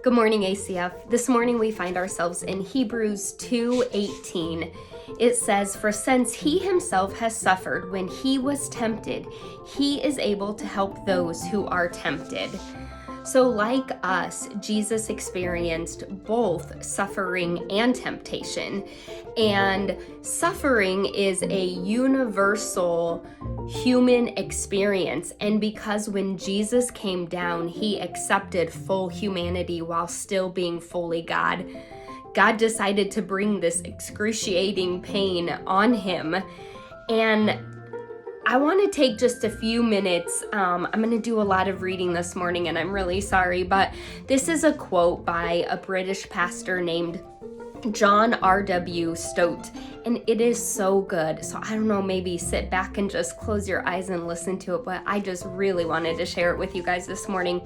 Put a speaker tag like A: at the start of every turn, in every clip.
A: Good morning, ACF. This morning we find ourselves in Hebrews 2:18. It says, "For since he himself has suffered when he was tempted, he is able to help those who are tempted." So like us, Jesus experienced both suffering and temptation. And suffering is a universal human experience. And because when Jesus came down, he accepted full humanity while still being fully God, God decided to bring this excruciating pain on him. And I want to take just a few minutes. I'm going to do a lot of reading this morning, and I'm really sorry, but this is a quote by a British pastor named John R.W. Stott, and it is so good. So I don't know, maybe sit back and just close your eyes and listen to it, but I just really wanted to share it with you guys this morning.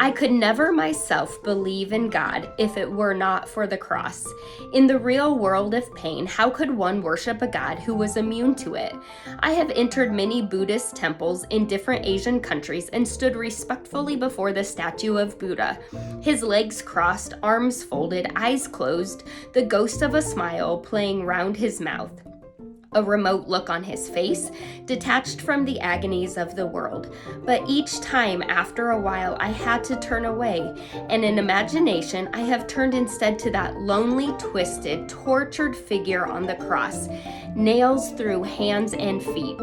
A: "I could never myself believe in God if it were not for the cross. In the real world of pain, how could one worship a God who was immune to it? I have entered many Buddhist temples in different Asian countries and stood respectfully before the statue of Buddha. His legs crossed, arms folded, eyes closed, the ghost of a smile playing round his mouth. A remote look on his face, detached from the agonies of the world. But each time, after a while, I had to turn away, and in imagination, I have turned instead to that lonely, twisted, tortured figure on the cross, nails through hands and feet,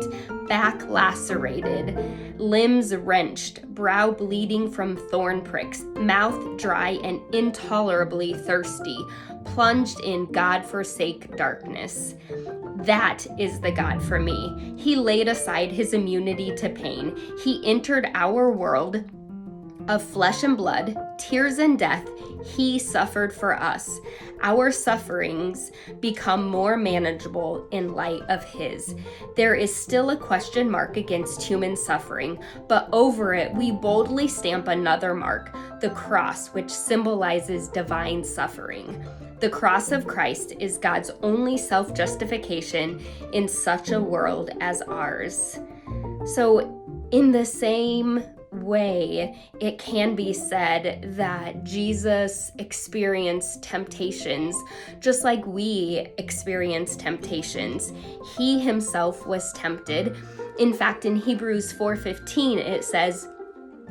A: back lacerated, limbs wrenched, brow bleeding from thorn pricks, mouth dry and intolerably thirsty, plunged in God-forsake darkness. That is the God for me. He laid aside his immunity to pain. He entered our world of flesh and blood, tears and death. He suffered for us. Our sufferings become more manageable in light of his. There is still a question mark against human suffering, but over it we boldly stamp another mark, the cross, which symbolizes divine suffering. The cross of Christ is God's only self-justification in such a world as ours." So in the same way, it can be said that Jesus experienced temptations just like we experience temptations. He himself was tempted. In fact, in Hebrews 4:15, it says,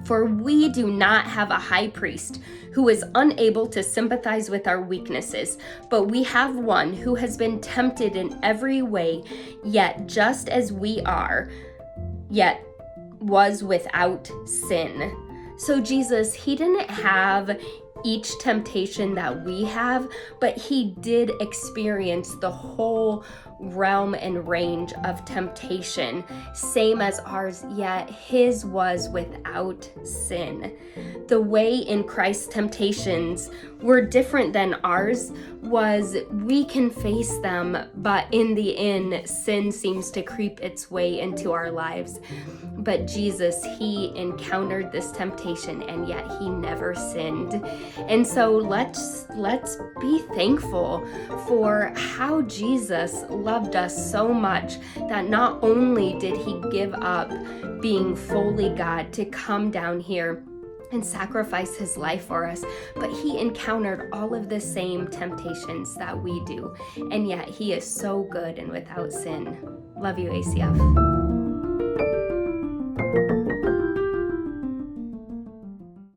A: "For we do not have a high priest who is unable to sympathize with our weaknesses, but we have one who has been tempted in every way, yet just as we are, yet was without sin." So Jesus, he didn't have each temptation that we have, but he did experience the whole realm and range of temptation, same as ours, yet his was without sin. The way in Christ's temptations were different than ours was we can face them, but in the end, sin seems to creep its way into our lives. But Jesus, he encountered this temptation and yet he never sinned. And so let's be thankful for how Jesus loved us so much that not only did he give up being fully God to come down here and sacrifice his life for us, but he encountered all of the same temptations that we do. And yet he is so good and without sin. Love you, ACF.